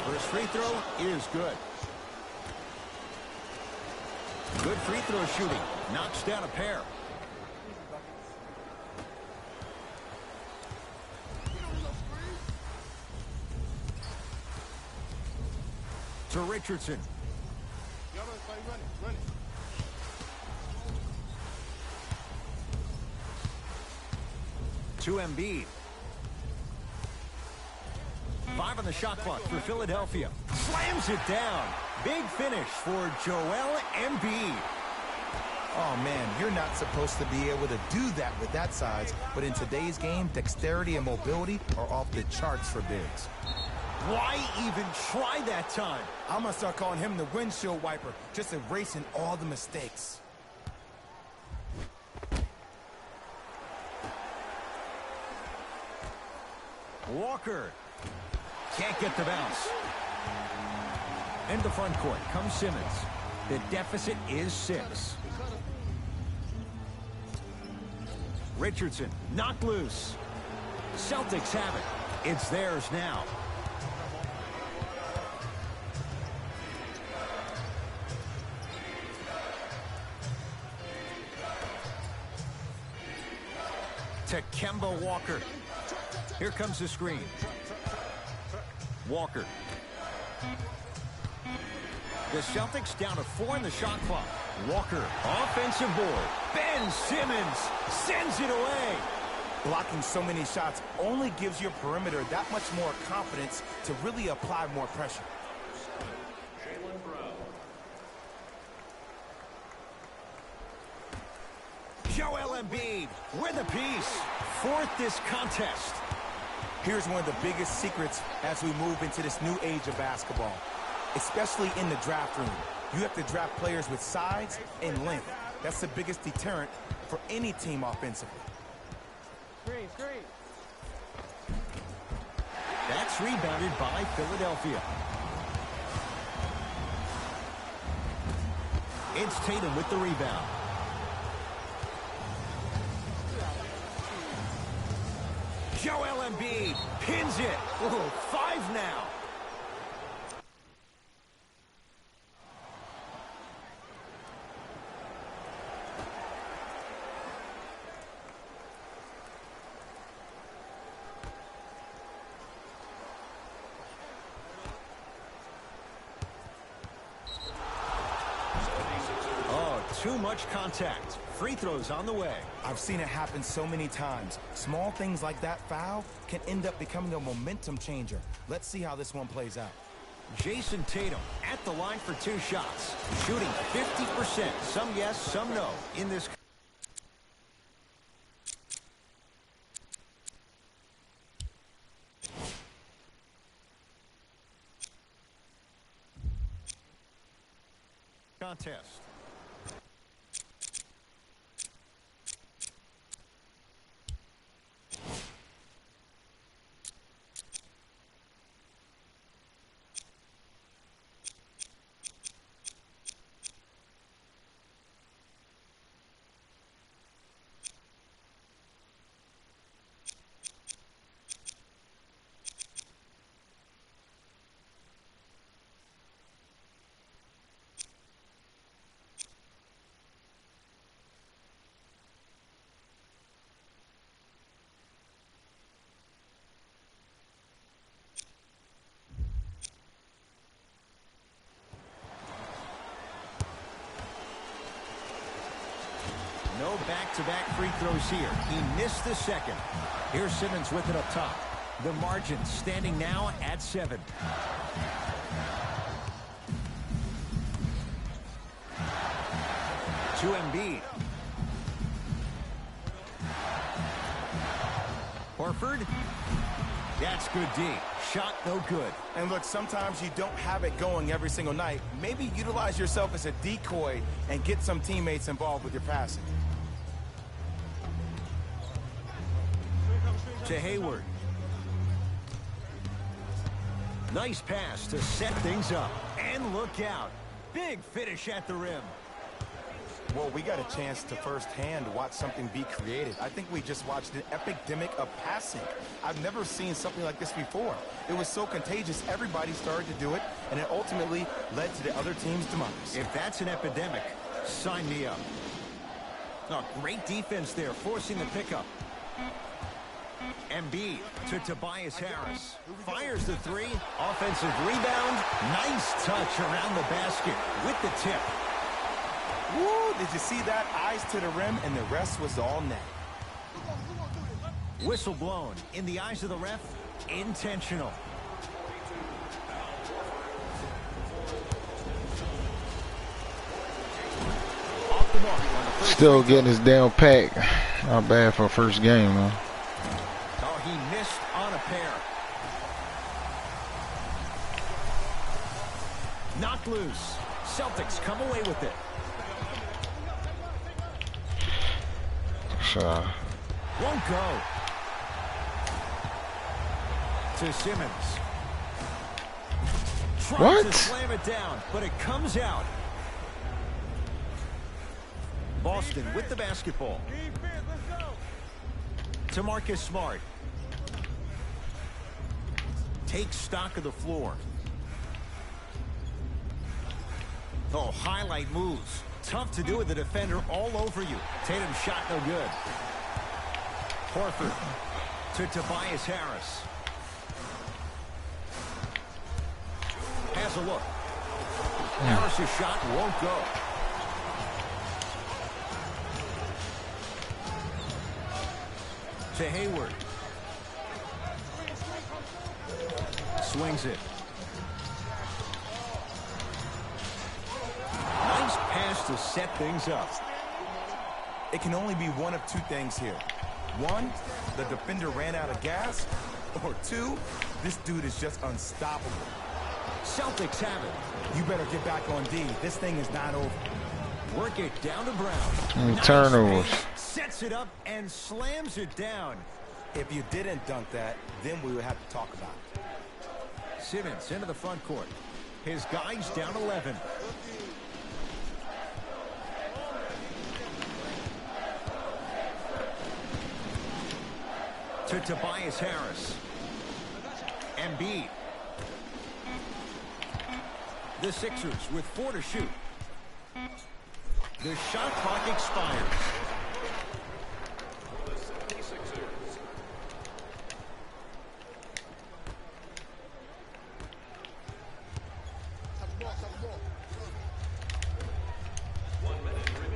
First free throw is good. Good free throw shooting. Knocks down a pair. To Richardson. Run it. To Embiid. 5 on the shot clock for Philadelphia. Slams it down. Big finish for Joel Embiid. Oh, man, you're not supposed to be able to do that with that size, but in today's game, dexterity and mobility are off the charts for bigs. Why even try that time? I'm going to start calling him the windshield wiper, just erasing all the mistakes. Walker. Can't get the bounce. In the front court comes Simmons. The deficit is 6. Richardson knocked loose. Celtics have it. It's theirs now. To Kemba Walker. Here comes the screen. Walker. The Celtics down to 4 in the shot clock. Walker, offensive board. Ben Simmons sends it away. Blocking so many shots only gives your perimeter that much more confidence to really apply more pressure. Jaylen Brown. Joel Embiid with a piece. 4th this contest. Here's one of the biggest secrets as we move into this new age of basketball, especially in the draft room. You have to draft players with size and length. That's the biggest deterrent for any team offensively. Screen. That's rebounded by Philadelphia. It's Tatum with the rebound. Joel Embiid pins it. Ooh, 5 now. Too much contact. Free throws on the way. I've seen it happen so many times. Small things like that foul can end up becoming a momentum changer. Let's see how this one plays out. Jason Tatum at the line for 2 shots. Shooting 50%. Some yes, some no in this. Contest. back-to-back free throws here. He missed the second. Here's Simmons with it up top. The margin standing now at 7. To Embiid. Horford. That's good D. Shot no good. And look, sometimes you don't have it going every single night. Maybe utilize yourself as a decoy and get some teammates involved with your passing. To Hayward. Nice pass to set things up. And look out. Big finish at the rim. Well, we got a chance to firsthand watch something be created. I think we just watched an epidemic of passing. I've never seen something like this before. It was so contagious, everybody started to do it, and it ultimately led to the other team's demise. If that's an epidemic, sign me up. Oh, great defense there, forcing the pickup. Embiid to Tobias Harris. Fires the 3. Offensive rebound. Nice touch around the basket with the tip. Woo, did you see that? Eyes to the rim, and the rest was all net. Whistle blown. In the eyes of the ref, intentional. Off the mark on the first. Still getting his damn pack. Not bad for a first game, though. Oh, he missed on a pair. Knocked loose. Celtics come away with it. Won't go. To Simmons. Tries to slam it down, but it comes out. Boston with the basketball. To Marcus Smart. Takes stock of the floor. Oh, highlight moves. Tough to do with the defender all over you. Tatum's shot no good. Horford to Tobias Harris. Has a look. Harris's shot won't go. To Hayward. Swings it. Nice pass to set things up. It can only be one of two things here. One, the defender ran out of gas. Or two, this dude is just unstoppable. Celtics have it. You better get back on D. This thing is not over. Work it down to Brown. Nice turnovers. Sets it up and slams it down. If you didn't dunk that, then we would have to talk about it. Simmons into the front court. His guys down 11. To Tobias Harris. Embiid. The Sixers with 4 to shoot. The shot clock expires.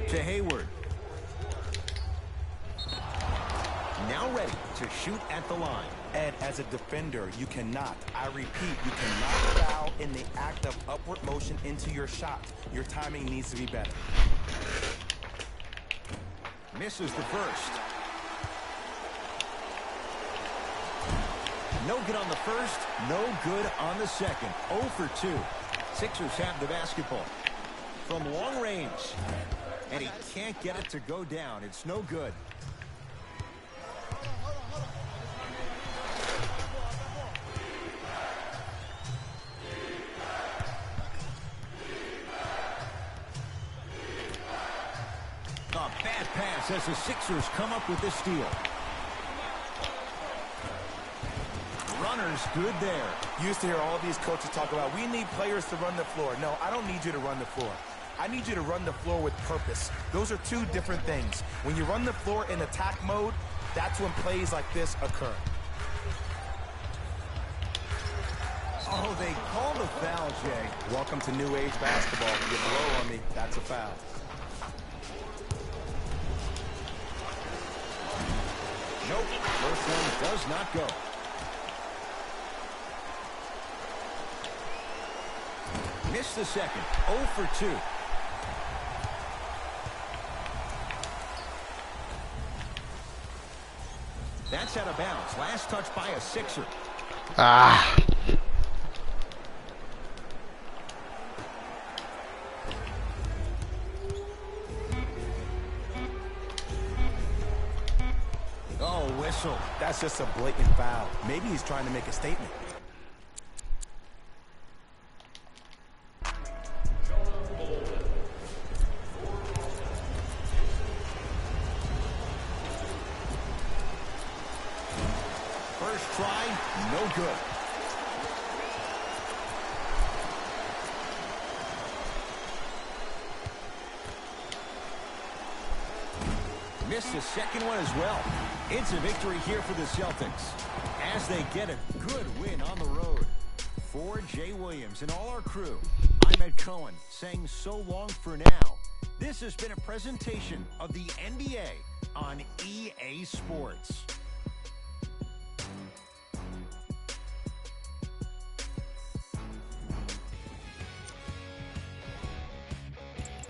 To Hayward. Now ready to shoot at the line. And as a defender, you cannot, I repeat, you cannot foul in the act of upward motion into your shot. Your timing needs to be better. Misses the first. No good on the first, no good on the second. 0 for 2. Sixers have the basketball. From long range. And he can't get it to go down. It's no good. A bad pass as the Sixers come up with this steal. Runner's good there. You used to hear all these coaches talk about, we need players to run the floor. No, I don't need you to run the floor. I need you to run the floor with purpose. Those are two different things. When you run the floor in attack mode, that's when plays like this occur. Oh, they called a foul, Jay. Welcome to new age basketball. If you blow on me, that's a foul. Nope, first one does not go. Missed the second, 0 for 2. That's out of bounds. Last touch by a Sixer. Ah. Oh, whistle. That's just a blatant foul. Maybe he's trying to make a statement. First try, no good. Missed the second one as well. It's a victory here for the Celtics as they get a good win on the road. For Jay Williams and all our crew, I'm Ed Cohen saying so long for now. This has been a presentation of the NBA on EA Sports.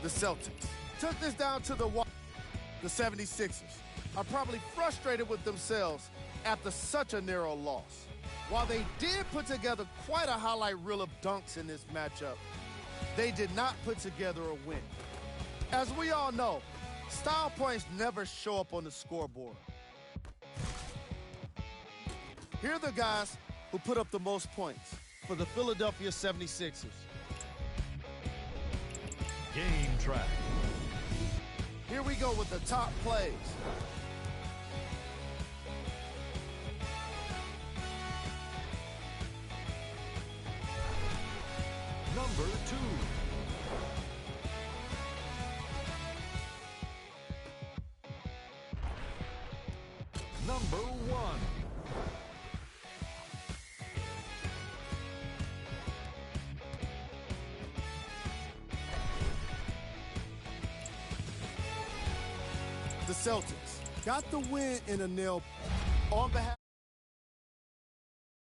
The Celtics took this down to the wall. The 76ers are probably frustrated with themselves after such a narrow loss. While they did put together quite a highlight reel of dunks in this matchup, they did not put together a win. As we all know, style points never show up on the scoreboard. Here are the guys who put up the most points for the Philadelphia 76ers. Game track. Here we go with the top plays. Number 2. Number 1. The Celtics got the win in a nail on behalf